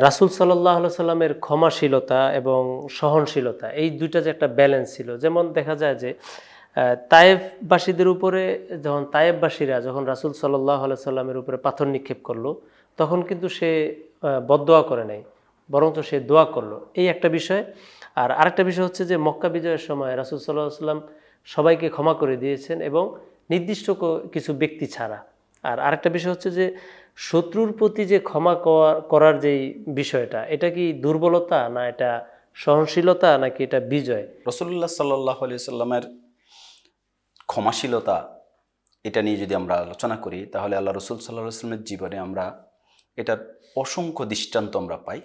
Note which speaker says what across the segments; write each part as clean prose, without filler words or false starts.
Speaker 1: রাসূল সাল্লাল্লাহু আলাইহি সাল্লামের ক্ষমাশীলতা এবং সহনশীলতা এই দুইটা যে একটা ব্যালেন্স ছিল। যেমন দেখা যায় যে তায়েফবাসীদের উপরে যখন তায়েফবাসীরা যখন রাসূল সাল্লাল্লাহু আলাইহি সাল্লামের উপরে পাথর নিক্ষেপ করলো, তখন কিন্তু সে বদদোয়া করে নাই, বরঞ্চ সে দোয়া করলো। এই একটা বিষয়। আর আরেকটা বিষয় হচ্ছে যে মক্কা বিজয়ের সময় রাসূল সাল্লাল্লাহু আলাইহি সাল্লাম সবাইকে ক্ষমা করে দিয়েছেন এবং নির্দিষ্ট কিছু ব্যক্তি ছাড়া। আর আরেকটা বিষয় হচ্ছে যে শত্রুর প্রতি যে ক্ষমা করার যেই বিষয়টা, এটা কি দুর্বলতা, না এটা সহনশীলতা, নাকি এটা বিজয়?
Speaker 2: রাসূলুল্লাহ সাল্লাল্লাহু আলাইহি সাল্লামের ক্ষমাশীলতা, এটা নিয়ে যদি আমরা আলোচনা করি তাহলে আল্লাহ রসুল সাল্লাল্লাহু আলাইহি সাল্লামের জীবনে আমরা এটার অসংখ্য দৃষ্টান্ত আমরা পাই।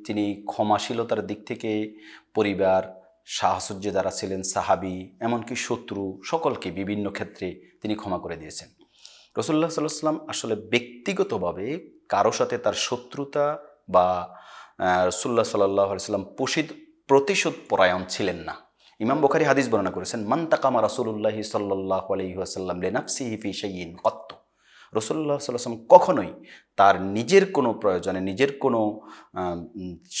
Speaker 2: তিনি ক্ষমাশীলতার দিক থেকে পরিবার, সাহচর্যে যারা ছিলেন সাহাবি, এমনকি শত্রু সকলকে বিভিন্ন ক্ষেত্রে তিনি ক্ষমা করে দিয়েছেন। রাসূলুল্লাহ সাল্লাল্লাহু আলাইহি সাল্লাম আসলে ব্যক্তিগতভাবে কারো সাথে তার শত্রুতা বা রাসূলুল্লাহ সাল্লাল্লাহু আলাইহি সাল্লাম প্রতিশোধ পরায়ণ ছিলেন না। ইমাম বুখারী হাদিস বর্ণনা করেছেন, মান তাকামা রাসূলুল্লাহি সাল্লাল্লাহু আলাইহি ওয়াসাল্লাম লিনাফসিহি ফি শাইইন কত্তু। রাসূলুল্লাহ সাল্লাল্লাহু আলাইহি ওয়াসাল্লাম কখনোই তার নিজের কোনো প্রয়োজনে, নিজের কোনো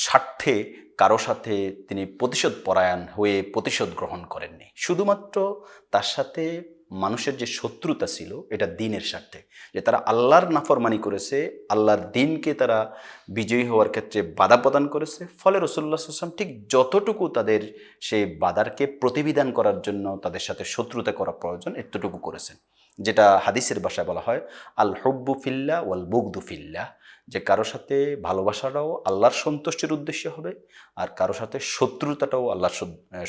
Speaker 2: স্বার্থে কারো সাথে তিনি প্রতিশোধ পরায়ণ হয়ে প্রতিশোধ গ্রহণ করেননি। শুধুমাত্র তার সাথে মানুষের যে শত্রুতা ছিল এটা দ্বীনের স্বার্থে, যে তারা আল্লাহর নাফরমানি করেছে, আল্লাহর দ্বীনকে তারা বিজয়ী হওয়ার ক্ষেত্রে বাধা প্রদান করেছে। ফলে রাসূলুল্লাহ সাল্লাল্লাহু আলাইহি ওয়াসাল্লাম ঠিক যতটুকু তাদের সেই বাধাকে প্রতিবিধান করার জন্য তাদের সাথে শত্রুতা করা প্রয়োজন এতটুকু করেছেন, যেটা হাদিসের ভাষায় বলা হয় আল হুব্বু ফিল্লাহ ওয়াল বুগদু ফিল্লাহ, যে কারো সাথে ভালোবাসাটাও আল্লাহর সন্তুষ্টির উদ্দেশ্যে হবে আর কারো সাথে শত্রুতাটাও আল্লাহর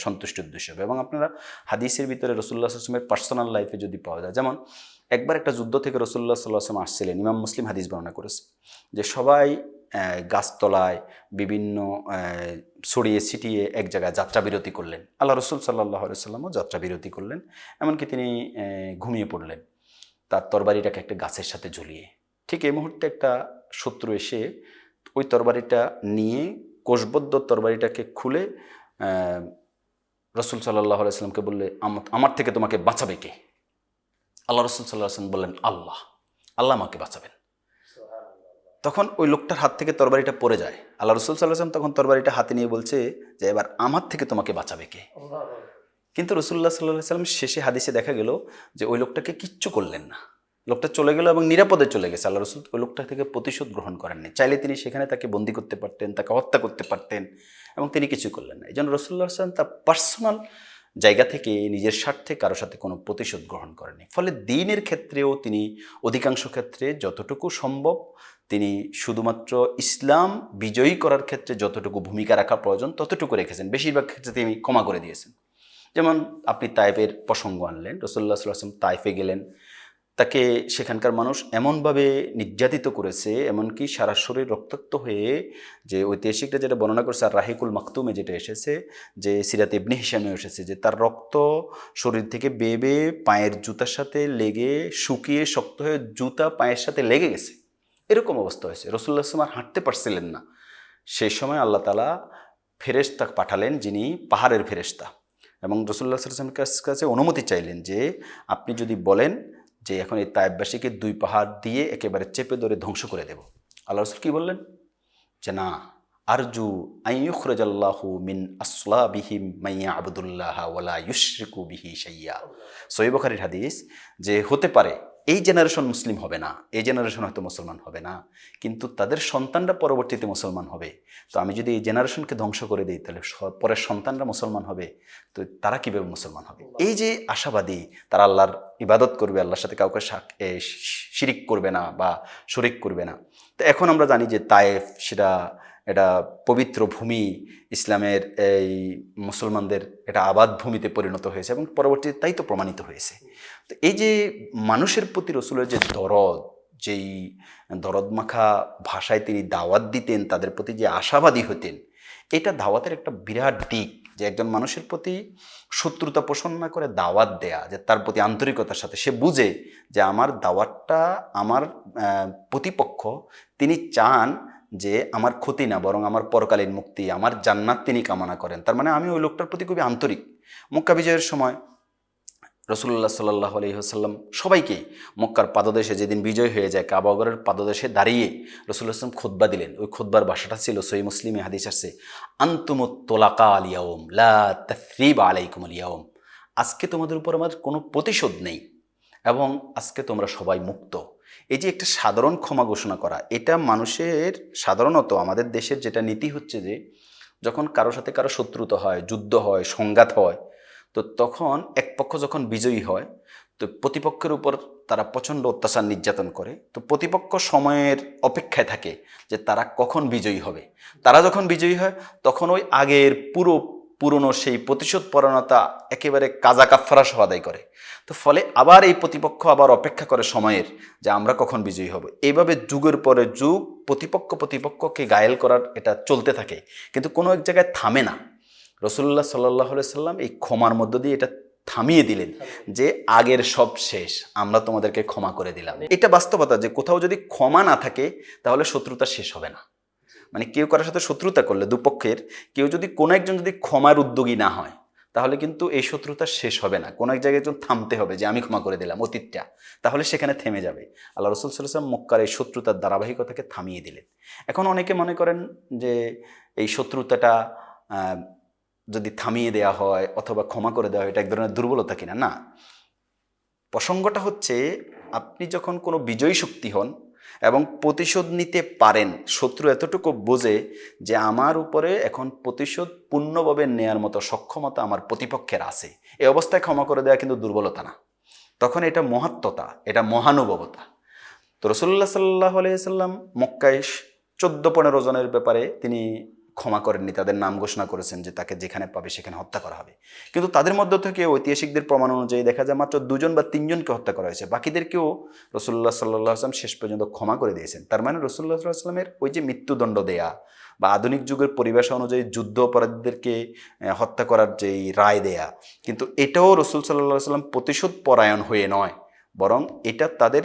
Speaker 2: সন্তুষ্টির উদ্দেশ্যে হবে। এবং আপনারা হাদিসের ভিতরে রাসূলুল্লাহ সাল্লাল্লাহু আলাইহি ওয়াসাল্লামের পার্সোনাল লাইফে যদি পাওয়া যায়, যেমন একবার একটা যুদ্ধ থেকে রাসূলুল্লাহ সাল্লাল্লাহু আলাইহি ওয়াসাল্লাম আসছিলেন, ইমাম মুসলিম হাদিস বর্ণনা করেছে যে সবাই গাছতলায় বিভিন্ন ছড়িয়ে ছিটিয়ে এক জায়গায় যাত্রা বিরতি করলেন। আল্লাহ রসুল সাল্লাল্লাহু আলাইহি ওয়াসাল্লামও যাত্রা বিরতি করলেন, এমনকি তিনি ঘুমিয়ে পড়লেন তার তরবারিটাকে একটা গাছের সাথে ঝুলিয়ে। ঠিক এই মুহূর্তে একটা শত্রু এসে ওই তরবারিটা নিয়ে কোষবদ্ধ তরবারিটাকে খুলে রসুল সাল্লাল্লাহু আলাইহি ওয়াসাল্লামকে বললে, আমার থেকে তোমাকে বাঁচাবে কে? আল্লাহ রসুল সাল্লাল্লাহু আলাইহি ওয়াসাল্লাম বললেন, আল্লাহ, আল্লাহ আমাকে বাঁচাবেন। তখন ওই লোকটার হাত থেকে তরবারিটা পড়ে যায়। আল্লাহ রসুল সাল্লাল্লাহু আলাইহি ওয়াসাল্লাম তখন তরবারিটা হাতে নিয়ে বলছে যে এবার আমার থেকে তোমাকে বাঁচাবে কে? কিন্তু রাসূলুল্লাহ সাল্লাল্লাহু আলাইহি ওয়াসাল্লাম শেষে হাদিসে দেখা গেল যে ওই লোকটাকে কিচ্ছু করলেন না, লোকটা চলে গেল এবং নিরাপদে চলে গেছে। আল্লাহ রসুল ওই লোকটা থেকে প্রতিশোধ গ্রহণ করেননি। চাইলে তিনি সেখানে তাকে বন্দী করতে পারতেন, তাকে হত্যা করতে পারতেন, এবং তিনি কিছু করলেন না। এই জন্য রাসূলুল্লাহ সাল্লাল্লাহু আলাইহি ওয়াসাল্লাম তার পার্সোনাল জায়গা থেকে নিজের স্বার্থে কারো সাথে কোনো প্রতিশোধ গ্রহণ করেননি। ফলে দ্বীনের ক্ষেত্রেও তিনি অধিকাংশ ক্ষেত্রে যতটুকু সম্ভব তিনি শুধুমাত্র ইসলাম বিজয়ী করার ক্ষেত্রে যতটুকু ভূমিকা রাখা প্রয়োজন ততটুকু রেখেছেন। বেশিরভাগ ক্ষেত্রে তিনি ক্ষমা করে দিয়েছেন। যেমন আপনি তায়েফের প্রসঙ্গ আনলেন, রাসূলুল্লাহ সাল্লাল্লাহু আলাইহি ওয়াসাল্লাম তায়েফে গেলেন, তাকে সেখানকার মানুষ এমনভাবে নির্যাতিত করেছে, এমনকি সারা শরীর রক্তাক্ত হয়ে, যে ঐতিহাসিকরা যেটা বর্ণনা করছে আর রাহিকুল মাকতুমে যেটা এসেছে, যে সিরাতে ইবনে হিশামে এসেছে, যে তার রক্ত শরীর থেকে বেয়ে বেয়ে পায়ের জুতার সাথে লেগে শুকিয়ে শক্ত হয়ে জুতা পায়ের সাথে লেগে গেছে, এরকম অবস্থা হয়েছে। রাসূলুল্লাহ সাল্লাল্লাহু আলাইহি ওয়াসাল্লাম আর হাঁটতে পারছিলেন না। সেই সময় আল্লাহ তাআলা ফেরেশতা পাঠালেন, যিনি পাহাড়ের ফেরেশতা, এবং রাসূলুল্লাহ সাল্লাল্লাহু আলাইহি ওয়াসাল্লামের কাছে অনুমতি চাইলেন যে আপনি যদি বলেন যে এখন এই তায়েফবাসীকে 2 পাহাড় দিয়ে একেবারে চেপে ধরে ধ্বংস করে দেব। আল্লাহ রাসূল কি বললেন? যে না, আরজু আইয়ুখরাজাল্লাহু মিন আসলাবিহিম মাইয়া আবদুল্লাহ ওয়ালা ইউশরিকু বিহি শাইয়া। সহিহ বুখারীর হাদিস, যে হতে পারে এই জেনারেশন মুসলিম হবে না, এই জেনারেশন হয়তো মুসলমান হবে না, কিন্তু তাদের সন্তানরা পরবর্তীতে মুসলমান হবে। তো আমি যদি এই জেনারেশনকে ধ্বংস করে দিই তাহলে পরের সন্তানরা মুসলমান হবে, তো তারা কীভাবে মুসলমান হবে? এই যে আশাবাদী, তারা আল্লাহর ইবাদত করবে, আল্লাহর সাথে কাউকে শিরিক করবে না বা শরিক করবে না। তো এখন আমরা জানি যে তায়েফ এটা পবিত্র ভূমি, ইসলামের এই মুসলমানদের এটা আবাদ ভূমিতে পরিণত হয়েছে এবং পরবর্তীতে তাই তো প্রমাণিত হয়েছে। তো এই যে মানুষের প্রতি রসুলের যে দরদ, যেই দরদ মাখা ভাষায় তিনি দাওয়াত দিতেন, তাদের প্রতি যে আশাবাদী হতেন, এটা দাওয়াতের একটা বিরাট দিক, যে একজন মানুষের প্রতি শত্রুতা পোষণ না করে দাওয়াত দেয়া, যে তার প্রতি আন্তরিকতার সাথে সে বুঝে যে আমার দাওয়াতটা, আমার প্রতিপক্ষ তিনি চান যে আমার ক্ষতি না বরং আমার পরকালীন মুক্তি, আমার জান্নাত তিনি কামনা করেন, তার মানে আমি ওই লোকটার প্রতি খুবই আন্তরিক। মক্কা বিজয়ের সময় রসুল্লাহ সাল্লাহ আলহিহাসাল্লাম সবাইকে মক্কার পাদদেশে যেদিন বিজয় হয়ে যায় কাবাগরের পাদদেশে দাঁড়িয়ে রসুল্লাহ আসলাম খুতবা দিলেন। ওই খুতবার ভাষাটা ছিল সহি মুসলিমে হাদিস আসছে, আনতুমুত তোলাকা আলিয়াউম লা তাসরিবা আলাইকুম আলিয়াউম, আজকে তোমাদের উপর আমার কোনো প্রতিশোধ নেই এবং আজকে তোমরা সবাই মুক্ত। এই যে একটা সাধারণ ক্ষমা ঘোষণা করা, এটা মানুষের সাধারণত আমাদের দেশের যেটা নীতি হচ্ছে যে যখন কারোর সাথে কারো শত্রুতা হয়, যুদ্ধ হয়, সংঘাত হয়, তো তখন এক পক্ষ যখন বিজয়ী হয় তো প্রতিপক্ষের উপর তারা প্রচণ্ড অত্যাচার নির্যাতন করে। তো প্রতিপক্ষ সময়ের অপেক্ষায় থাকে যে তারা কখন বিজয়ী হবে। তারা যখন বিজয়ী হয় তখন ওই আগের পুরনো সেই প্রতিশোধ পরায়ণতা একেবারে কাজা কাফফারা সহ আদায় করে। তো ফলে আবার এই প্রতিপক্ষ আবার অপেক্ষা করে সময়ের যে আমরা কখন বিজয়ী হব। এইভাবে যুগের পরে যুগ প্রতিপক্ষকে ঘায়েল করার এটা চলতে থাকে, কিন্তু কোনো এক জায়গায় থামে না। রসুল্লাহ সাল্লাহ সাল্লাম এই ক্ষমার মধ্য দিয়ে এটা থামিয়ে দিলেন যে আগের সব শেষ, আমরা তোমাদেরকে ক্ষমা করে দিলাম। এটা বাস্তবতা যে কোথাও যদি ক্ষমা না থাকে তাহলে শত্রুতা শেষ হবে না। মানে কেউ কারোর সাথে শত্রুতা করলে দুপক্ষের কেউ যদি কোনো একজন যদি ক্ষমার উদ্যোগী না হয় তাহলে কিন্তু এই শত্রুতা শেষ হবে না। কোনো এক জায়গায় একজন থামতে হবে যে আমি ক্ষমা করে দিলাম অতীতটা, তাহলে সেখানে থেমে যাবে। আল্লাহ রসুল সাল্লাল্লাহু আলাইহি ওয়াসাল্লাম মক্কার এই শত্রুতার ধারাবাহিকতাকে থামিয়ে দিলেন। এখন অনেকে মনে করেন যে এই শত্রুতাটা যদি থামিয়ে দেওয়া হয় অথবা ক্ষমা করে দেওয়া হয় এটা এক ধরনের দুর্বলতা কিনা। না, প্রসঙ্গটা হচ্ছে আপনি যখন কোনো বিজয়ী শক্তি হন এবং প্রতিশোধ নিতে পারেন, শত্রু এতটুকু বোঝে যে আমার উপরে এখন প্রতিশোধ পূর্ণভাবে নেয়ার মতো সক্ষমতা আমার প্রতিপক্ষের আছে, এই অবস্থায় ক্ষমা করে দেওয়া কিন্তু দুর্বলতা না, তখন এটা মহাত্মতা, এটা মহানুভবতা। তো রাসূলুল্লাহ সাল্লাল্লাহু আলাইহি সাল্লাম মক্কায় 14-15 জনের ব্যাপারে তিনি ক্ষমা করেননি, তাদের নাম ঘোষণা করেছেন যে তাকে যেখানে পাবে সেখানে হত্যা করা হবে। কিন্তু তাদের মধ্য থেকে ঐতিহাসিকদের প্রমাণ অনুযায়ী দেখা যায় মাত্র 2 বা 3 জনকে হত্যা করা হয়েছে, বাকিদেরকেও রাসূলুল্লাহ সাল্লাল্লাহু আলাইহি ওয়াসাল্লাম শেষ পর্যন্ত ক্ষমা করে দিয়েছেন। তার মানে রাসূলুল্লাহ সাল্লাল্লাহু আলাইহি ওয়াসাল্লামের ওই যে মৃত্যুদণ্ড দেয়া বা আধুনিক যুগের পরিবেশ অনুযায়ী যুদ্ধ অপরাধীদেরকে হত্যা করার যেই রায় দেয়া, কিন্তু এটাও রাসূল সাল্লাল্লাহু আলাইহি ওয়াসাল্লাম প্রতিশোধ পরায়ণ হয়ে নয়, বরং এটা তাদের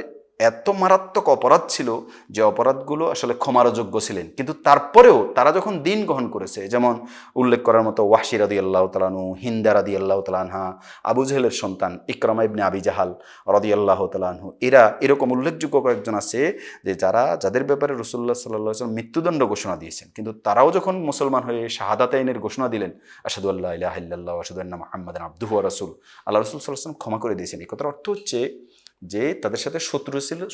Speaker 2: এত মারাত্মক অপরাধ ছিল যে অপরাধগুলো আসলে ক্ষমার যোগ্য ছিলেন। কিন্তু তারপরেও তারা যখন দিন গ্রহণ করেছে, যেমন উল্লেখ করার মতো ওয়াহশী রাদিয়াল্লাহু তাআলা আনহু, হিন্দা রাদিয়াল্লাহু তাআলা আনহা, আবু জেহেলের সন্তান ইকরামা ইবনে আবি জাহাল রাদিয়াল্লাহু তাআলা আনহু, এরা এরকম উল্লেখযোগ্য কয়েকজন আছে যে যাদের ব্যাপারে রাসূলুল্লাহ সাল্লাল্লাহু আলাইহি ওয়াসাল্লাম মৃত্যুদণ্ড ঘোষণা দিয়েছেন, কিন্তু তারাও যখন মুসলমান হয়ে শাহাদাতাইনের ঘোষণা দিলেন, আশহাদু আল্লা ইলাহা ইল্লাল্লাহ ওয়া আশহাদু আন্না মুহাম্মাদান আবদুহু ওয়া রাসূলুহু, আল্লাহ রাসূল সাল্লাল্লাহু আলাইহি ওয়াসাল্লাম ক্ষমা করে দিয়েছেন। এই কথার অর্থ হচ্ছে যে তাদের সাথে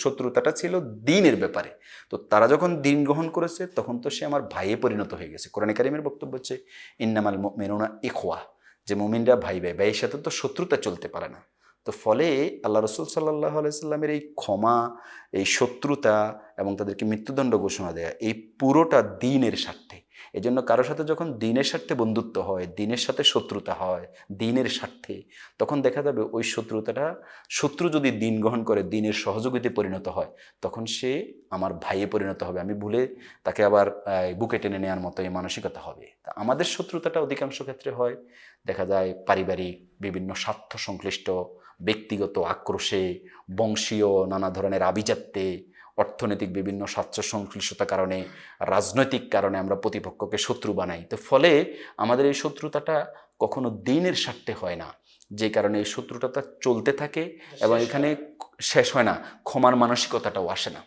Speaker 2: শত্রুতাটা ছিল দিনের ব্যাপারে। তো তারা যখন দিন গ্রহণ করেছে তখন তো সে আমার ভাইয়ে পরিণত হয়ে গেছে। কোরআনে কারিমের বক্তব্য হচ্ছে ইন্নামাল মুমিনুনা ইখওয়া, যে মুমিনরা ভাই ভাই, ভাইয়ের সাথে তো শত্রুতা চলতে পারে না। তো ফলে আল্লাহ রসুল সাল্লাল্লাহু আলাইহি সাল্লামের এই ক্ষমা, এই শত্রুতা এবং তাদেরকে মৃত্যুদণ্ড ঘোষণা দেয়া, এই পুরোটা দ্বীনের স্বার্থে। এই জন্য কারোর সাথে যখন দ্বীনের স্বার্থে বন্ধুত্ব হয়, দ্বীনের সাথে শত্রুতা হয় দ্বীনের স্বার্থে, তখন দেখা যাবে ওই শত্রু যদি দ্বীন গ্রহণ করে, দ্বীনের সহযোগিতায় পরিণত হয়, তখন সে আমার ভাইয়ে পরিণত হবে, আমি ভুলে তাকে আবার বুকে টেনে নেওয়ার মতো এই মানসিকতা হবে। তা আমাদের শত্রুতাটা অধিকাংশ ক্ষেত্রে হয় দেখা যায় পারিবারিক বিভিন্ন স্বার্থ সংশ্লিষ্ট, ব্যক্তিগত আক্রোশে, বংশীয় নানা ধরনের আভিজাত্যে, অর্থনৈতিক বিভিন্ন স্বার্থ সংশ্লিষ্টতার কারণে, রাজনৈতিক কারণে আমরা প্রতিপক্ষকে শত্রু বানাই। তো ফলে আমাদের এই শত্রুতাটা কখনো দ্বীনের স্বার্থে হয় না, যে কারণে এই শত্রুতাটা চলতে থাকে এবং এখানে শেষ হয় না, ক্ষমার মানসিকতাটাও আসে না।